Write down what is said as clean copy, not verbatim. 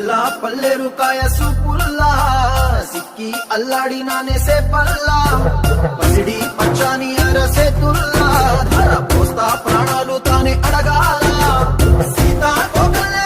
పిల్ల పల్లెరు కాయ సూపుల్లా సిక్కి అల్లాడినానే సేపల్లా పసిడి పచ్చాని అరసేతుల్లా ధర పోస్తా ప్రాణాలు తానే అడగాల సీతా కోకల్ల